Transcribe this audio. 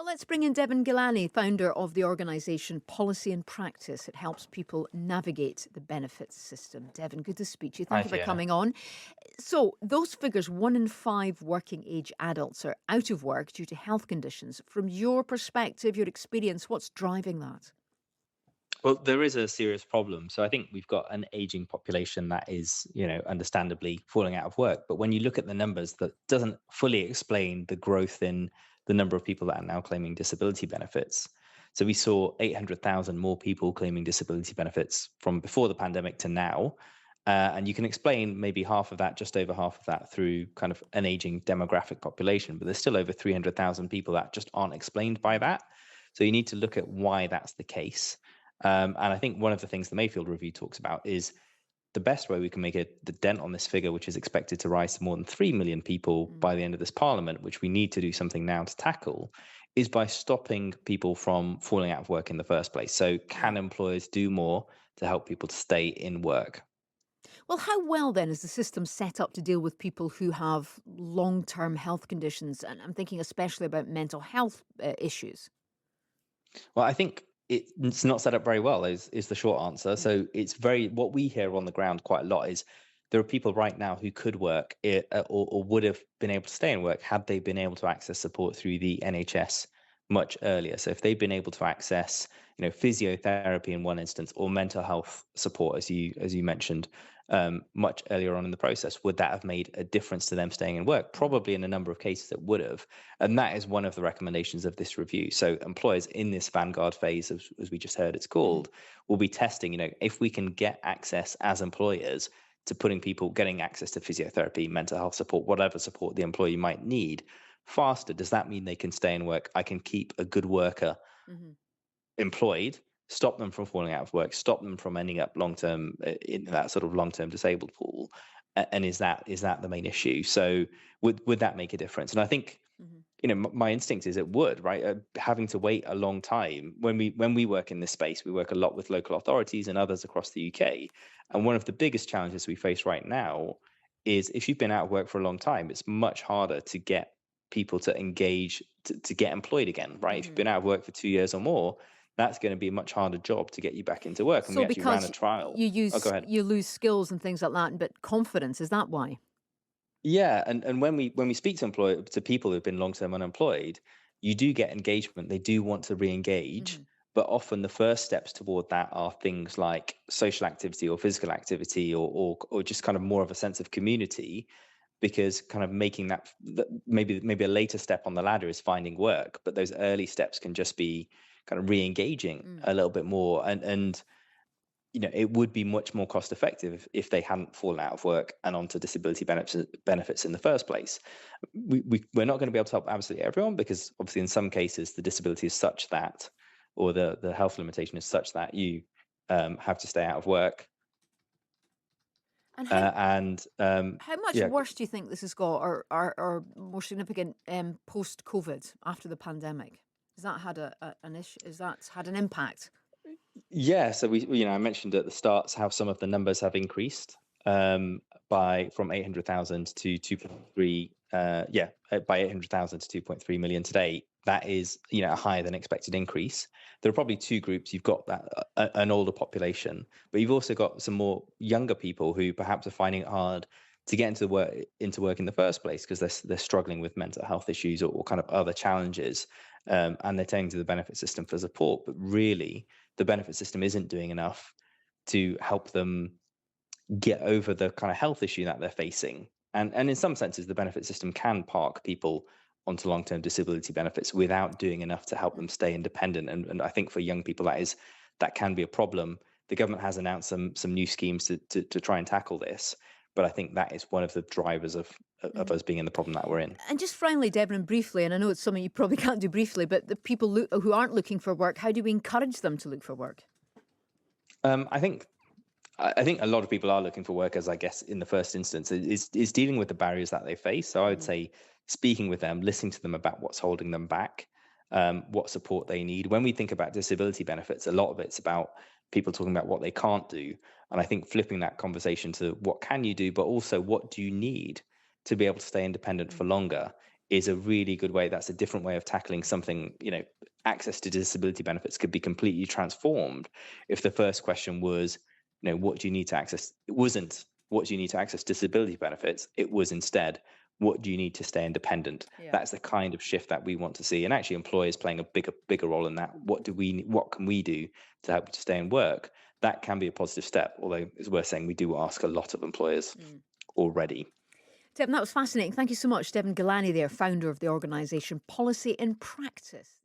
Well, let's bring in Deven Ghelani, founder of the organisation Policy and Practice. It helps people navigate the benefits system. Deven, good to speak to you. Hi, Thank you for Fiona. coming on. So, those figures, 1 in 5 working age adults are out of work due to health conditions. From your perspective, your experience, what's driving that? Well, there is a serious problem. So I think we've got an aging population that is, understandably falling out of work. But when you look at the numbers, that doesn't fully explain the growth in the number of people that are now claiming disability benefits. So we saw 800,000 more people claiming disability benefits from before the pandemic to now. And you can explain maybe half of that, just over half of that, through kind of an aging demographic population. But there's still over 300,000 people that just aren't explained by Mm. that. So you need to look at why that's the case. And I think one of the things the Mayfield Review talks about is the best way we can make the dent on this figure, which is expected to rise to more than 3 million people Mm. by the end of this parliament, which we need to do something now to tackle, is by stopping people from falling out of work in the first place. So, Yeah. can employers do more to help people to stay in work? Well, how well then is the system set up to deal with people who have long term health conditions? And I'm thinking especially about mental health issues. Well, I think it's not set up very well, is the short answer. Mm. So it's very what we hear on the ground quite a lot is there are people right now who could work or would have been able to stay in work had they been able to access support through the NHS much earlier. So if they've been able to access, physiotherapy in one instance or mental health support, as you mentioned, much earlier on in the process, would that have made a difference to them staying in work? Mhm. Probably in a number of cases it would have. And that is one of the recommendations of this review. So employers in this vanguard phase, as we just heard it's Mhm. called, will be testing, if we can get access as employers to putting people getting access to physiotherapy, mental health support, whatever support the employee might need faster, does that mean they can stay in work? I can keep a good worker Mhm. employed, stop them from falling out of work, stop them from ending up long term in that sort of long term disabled pool. And is that the main issue? So would that make a difference? And I think Mhm. my instinct is it would, right? Having to wait a long time when we work in this space, we work a lot with local authorities and others across the UK. And one of the biggest challenges we face right now is if you've been out of work for a long time, it's much harder to get people to engage to get employed again, right? If you've Mhm. been out of work for 2 years or more, that's going to be a much harder job to get you back into work. And we So actually ran because a trial. Oh, go ahead. you lose skills and things like that, but confidence, is that why? Yeah, and when we speak to people who've been long term unemployed, you do get engagement. They do want to re-engage, Mhm. but often the first steps toward that are things like social activity or physical activity or just kind of more of a sense of community, because kind of making maybe a later step on the ladder is finding work, but those early steps can just be kind of re-engaging Mm. a little bit more and it would be much more cost effective if they hadn't fallen out of work and onto disability benefits in the first place. We're not going to be able to help absolutely everyone because obviously in some cases the disability is such that, or the health limitation is such that you have to stay out of work. And And how much yeah, worse do you think this has got, or more significant, post COVID after the pandemic? Has that had an issue? Has that had an impact? yeah. So I mentioned at the start how some of the numbers have increased by from 800,000 to 2.3. By 800,000 to 2.3 million today. That is, a higher than expected increase. There are probably two groups. You've got that an older population, but you've also got some more younger people who perhaps are finding it hard to get into work in the first place because they're struggling with mental health issues or kind of other challenges, and they're turning to the benefit system for support. But really, the benefit system isn't doing enough to help them get over the kind of health issue that they're facing. And in some senses, the benefit system can park people onto long-term disability benefits without doing enough to help them stay independent. And I think for young people that can be a problem. The government has announced some new schemes to try and tackle this. But I think that is one of the drivers of Mhm. us being in the problem that we're in. And just finally, Deborah, and briefly, and I know it's something you probably can't do briefly, but the people who aren't looking for work, how do we encourage them to look for work? I think I think a lot of people are looking for work, as I guess in the first instance, is dealing with the barriers that they face. So I would Mhm. say speaking with them, listening to them about what's holding them back, what support they need. When we think about disability benefits, a lot of it's about people talking about what they can't do, and I think flipping that conversation to what can you do, but also what do you need to be able to stay independent for Mhm. longer is a really good way. That's a different way of tackling something. Access to disability benefits could be completely transformed if the first question was, what do you need to access? It wasn't, what do you need to access disability benefits? It was instead, what do you need to stay independent? Yeah. That's the kind of shift that we want to see. And actually employers playing a bigger role in that. What can we do to help you to stay in work? That can be a positive step, although it's worth saying we do ask a lot of employers Mm. already. Devin, that was fascinating. Thank you so much, Deven Ghelani, there, founder of the organisation Policy in Practice.